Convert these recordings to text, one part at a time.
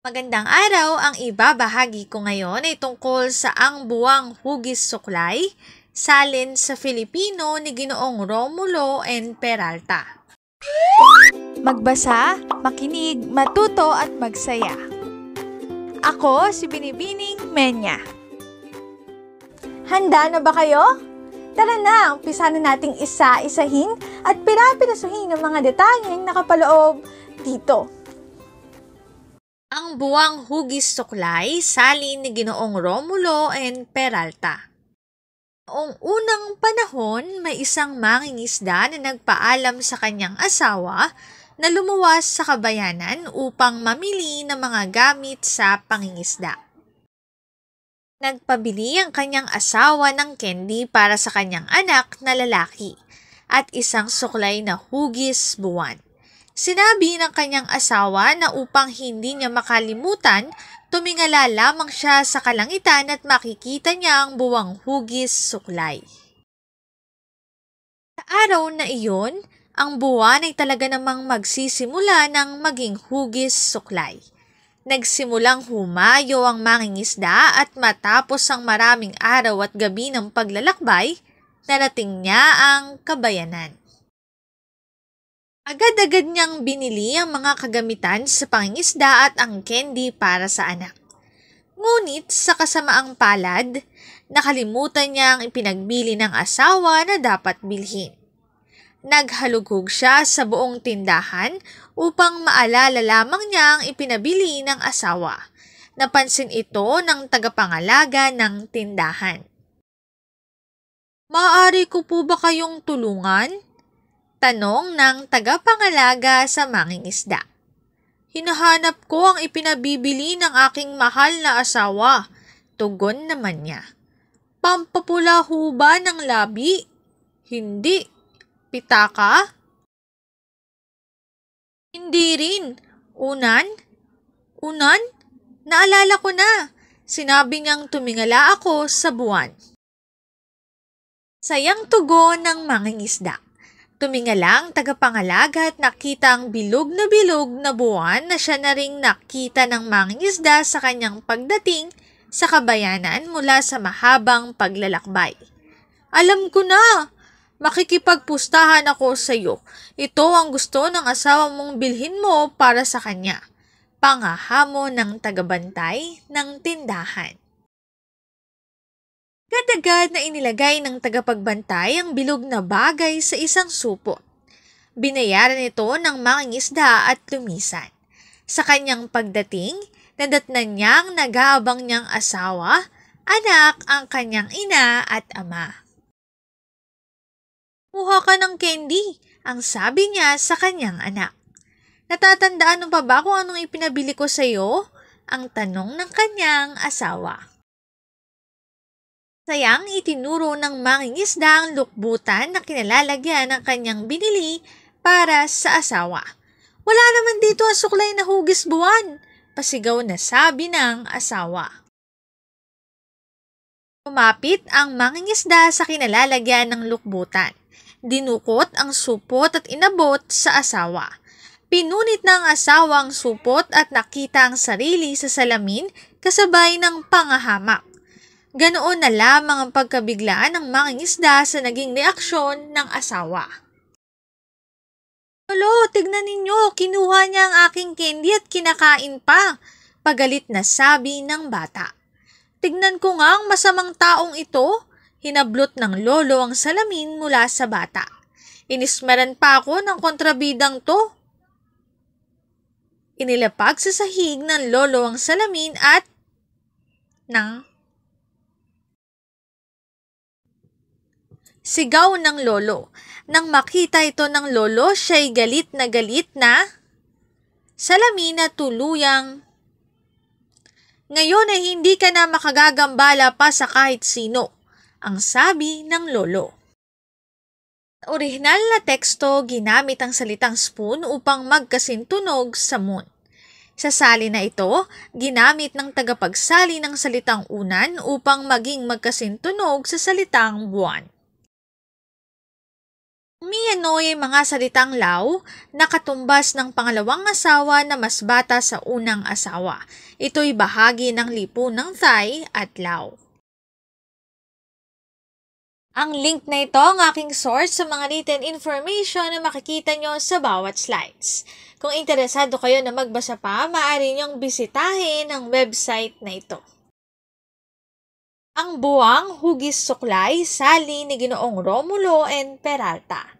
Magandang araw, ang ibabahagi ko ngayon ay tungkol sa ang buwang hugis suklay, salin sa Filipino ni Ginoong Romulo N. Peralta. Magbasa, makinig, matuto at magsaya. Ako si Binibining Menya. Handa na ba kayo? Tara na, umpisa na nating isa-isahin at pirapirasuhin ang mga detalyeng nakapaloob dito. Ang buwang hugis suklay, salin ni Ginoong Romulo N. Peralta. Noong unang panahon, may isang mangingisda na nagpaalam sa kanyang asawa na lumuwas sa kabayanan upang mamili ng mga gamit sa pangingisda. Nagpabili ang kanyang asawa ng candy para sa kanyang anak na lalaki at isang suklay na hugis buwan. Sinabi ng kanyang asawa na upang hindi niya makalimutan, tumingala lamang siya sa kalangitan at makikita niya ang buwang hugis suklay. Sa araw na iyon, ang buwan ay talaga namang magsisimula ng maging hugis suklay. Nagsimulang humayo ang mangingisda at matapos ang maraming araw at gabi ng paglalakbay, narating niya ang kabayanan. Agad-agad niyang binili ang mga kagamitan sa pangingisda at ang candy para sa anak. Ngunit sa kasamaang palad, nakalimutan niya ang ipinagbili ng asawa na dapat bilhin. Naghalughog siya sa buong tindahan upang maalala lamang niya ang ipinabili ng asawa. Napansin ito ng tagapangalaga ng tindahan. "Maaari ko po ba kayong tulungan?" tanong ng tagapangalaga sa mangingisda. "Hinahanap ko ang ipinabibili ng aking mahal na asawa," tugon naman niya. "Pampapula ho ba ng labi?" "Hindi." "Pitaka?" "Hindi rin." "Unan?" "Unan? Naalala ko na." Sinabi niyang tumingala ako sa buwan. Sayang tugon ng mangingisda. Tumingala ang tagapangalaga at nakita ang bilog na buwan na siya na ring nakita ng mangingisda sa kanyang pagdating sa kabayanan mula sa mahabang paglalakbay. "Alam ko na! Makikipagpustahan ako sa iyo. Ito ang gusto ng asawa mong bilhin mo para sa kanya." Pangahamon ng tagabantay ng tindahan. Agad-agad na inilagay ng tagapagbantay ang bilog na bagay sa isang supot. Binayaran ito ng mangingisda at lumisan. Sa kanyang pagdating, nadatnan niyang nag-aabang niyang asawa, anak, ang kanyang ina at ama. "Muha ka ng candy," ang sabi niya sa kanyang anak. "Natatandaan mo pa ba kung anong ipinabili ko sa iyo?" ang tanong ng kanyang asawa. Sayang itinuro ng mangingisda ang lukbutan na kinalalagyan ng kanyang binili para sa asawa. "Wala naman dito ang suklay na hugis buwan," pasigaw na sabi ng asawa. Lumapit ang mangingisda sa kinalalagyan ng lukbutan. Dinukot ang supot at inabot sa asawa. Pinunit ng asawa ang supot at nakita ang sarili sa salamin kasabay ng pangahamak. Ganoon na lamang ang pagkabiglaan ng mangingisda sa naging reaksyon ng asawa. "Lolo, tignan ninyo, kinuha niya ang aking candy at kinakain pa," pagalit na sabi ng bata. "Tignan ko nga ang masamang taong ito," hinablot ng lolo ang salamin mula sa bata. "Inismeran pa ako ng kontrabidang to." Inilapag sa sahig ng lolo ang salamin at sigaw ng lolo. Nang makita ito ng lolo, siya'y galit na salamin na tuluyang, "Ngayon ay hindi ka na makagagambala pa sa kahit sino," ang sabi ng lolo. Sa orihinal na teksto, ginamit ang salitang spoon upang magkasintunog sa moon. Sa sali na ito, ginamit ng tagapagsali ng salitang unan upang maging magkasintunog sa salitang buwan. Miyanoy ay mga salitang Lao na katumbas ng pangalawang asawa na mas bata sa unang asawa. Ito'y bahagi ng lipunang Thai at Lao. Ang link na ito ang aking source sa mga written information na makikita nyo sa bawat slides. Kung interesado kayo na magbasa pa, maaari nyong bisitahin ang website na ito. Ang buwang hugis suklay, sali ni Ginoong Romulo and Peralta.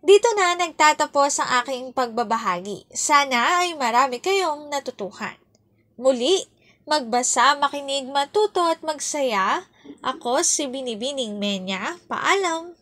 Dito na nagtatapos ang aking pagbabahagi. Sana ay marami kayong natutuhan. Muli, magbasa, makinig, matuto at magsaya. Ako si Binibining Menya. Paalam!